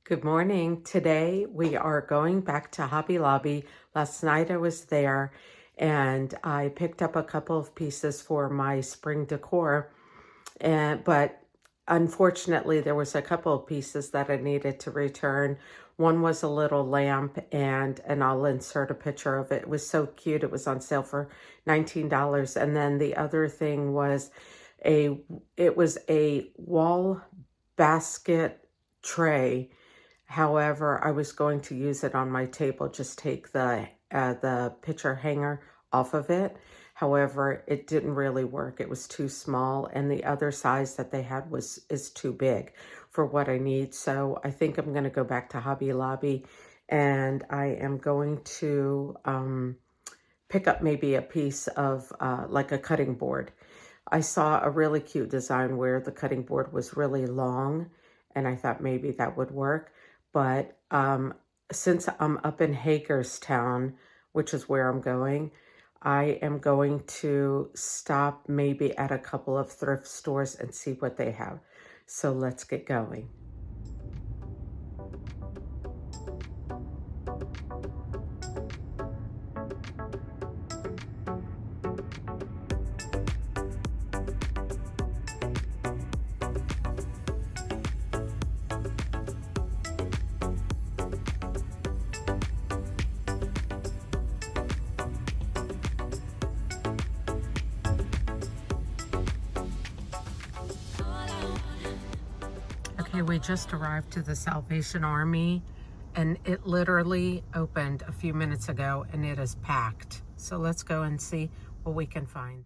Good morning. Today we are going back to Hobby Lobby. Last night I was there and I picked up a couple of pieces for my spring decor. But unfortunately there was a couple of pieces that I needed to return. One was a little lamp and I'll insert a picture of it. It was so cute. It was on sale for $19. And then the other thing was it was a wall basket tray. However, I was going to use it on my table, just take the picture hanger off of it. However, it didn't really work. It was too small, and the other size that they had is too big for what I need. So I think I'm going to go back to Hobby Lobby, and I am going to pick up maybe a piece of like a cutting board. I saw a really cute design where the cutting board was really long, and I thought maybe that would work. But since I'm up in Hagerstown, which is where I'm going, I am going to stop maybe at a couple of thrift stores and see what they have. So let's get going. Okay, we just arrived to the Salvation Army and it literally opened a few minutes ago and it is packed. So let's go and see what we can find.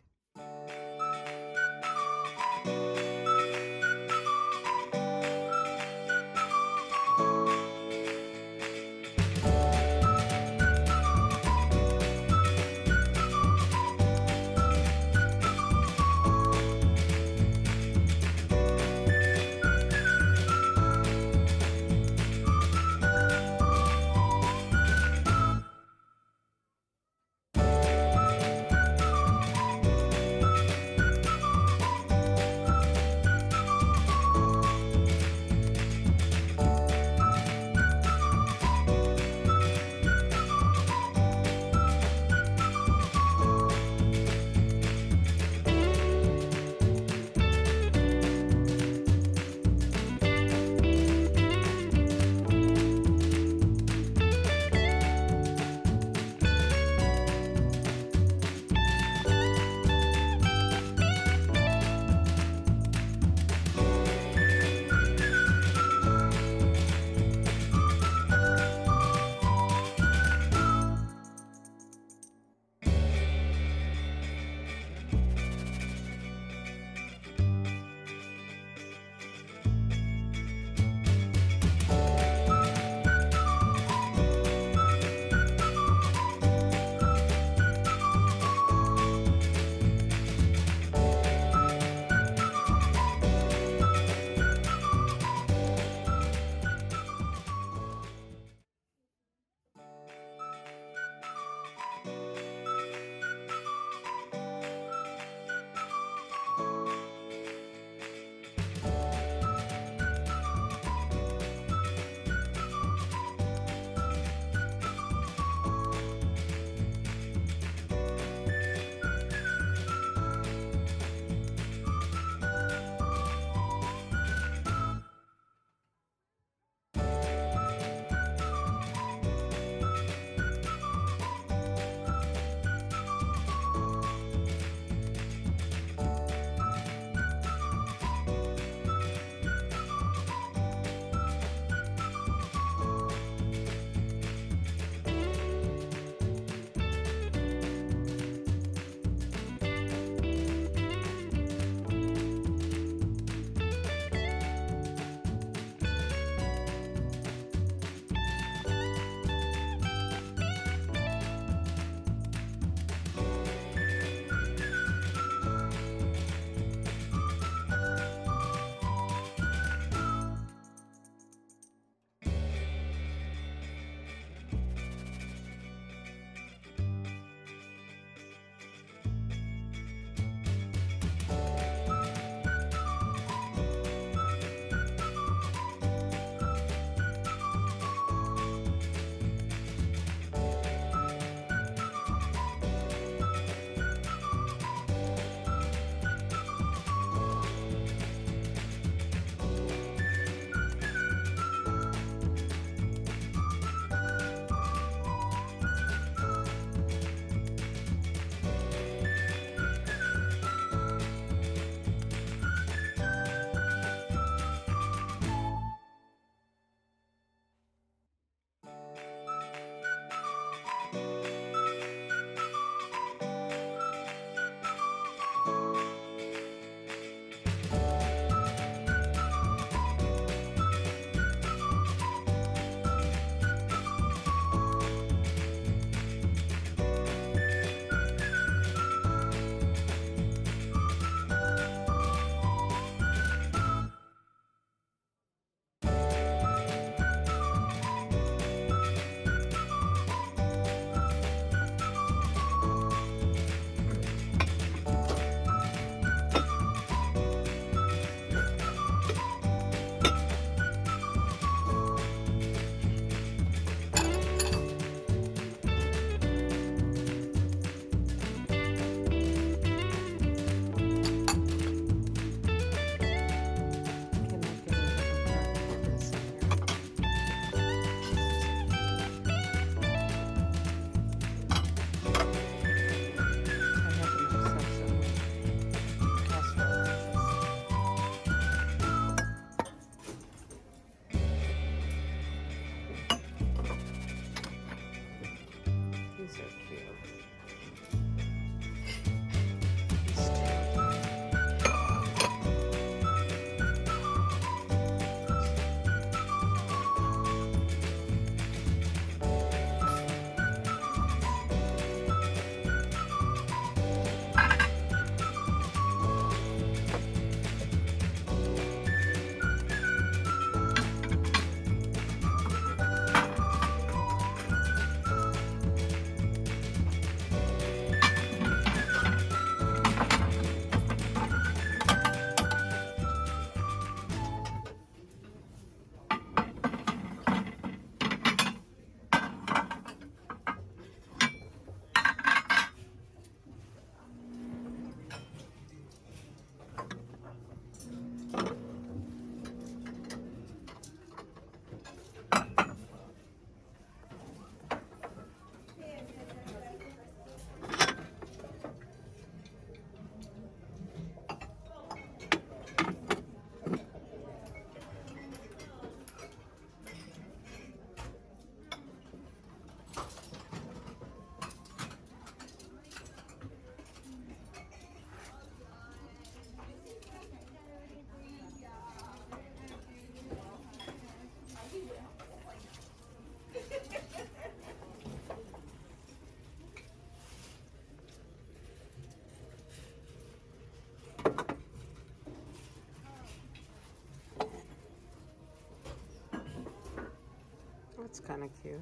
It's kind of cute.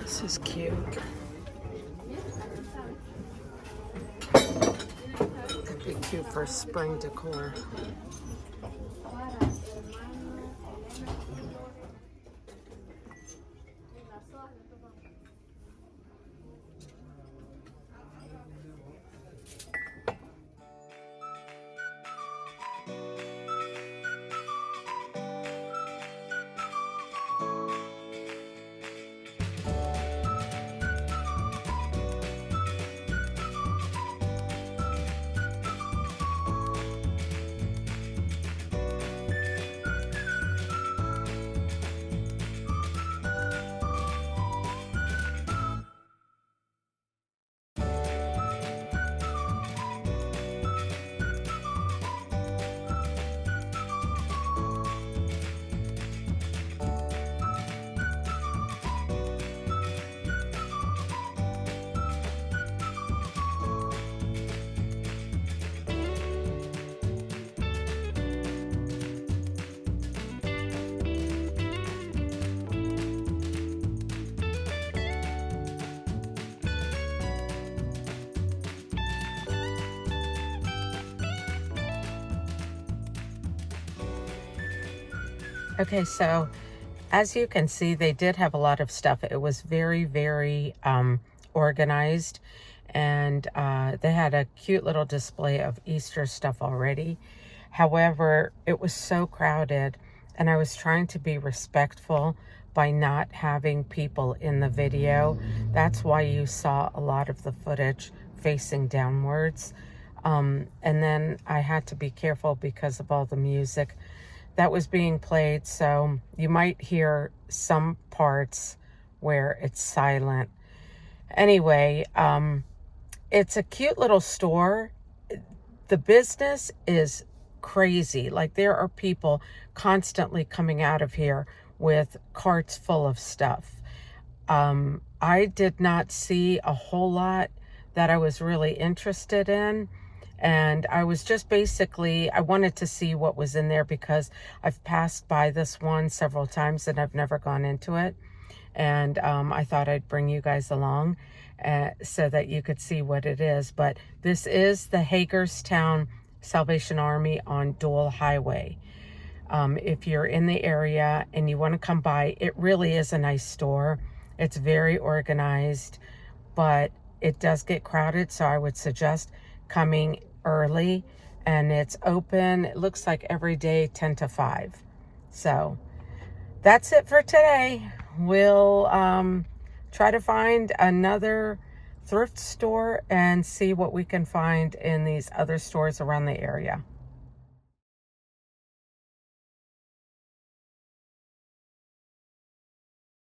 This is cute. It'd be cute for spring decor. Okay, so as you can see, they did have a lot of stuff. It was very, very organized, and they had a cute little display of Easter stuff already. However, it was so crowded, and I was trying to be respectful by not having people in the video. That's why you saw a lot of the footage facing downwards. And then I had to be careful because of all the music that was being played, so you might hear some parts where it's silent. Anyway, it's a cute little store. The business is crazy. Like, there are people constantly coming out of here with carts full of stuff. I did not see a whole lot that I was really interested in. And I was just basically, I wanted to see what was in there because I've passed by this one several times and I've never gone into it. And I thought I'd bring you guys along so that you could see what it is. But this is the Hagerstown Salvation Army on Dual Highway. If you're in the area and you want to come by, it really is a nice store. It's very organized, but it does get crowded. So I would suggest coming early, and it's open, it looks like every day 10 to 5. So that's it for today. We'll try to find another thrift store and see what we can find in these other stores around the area.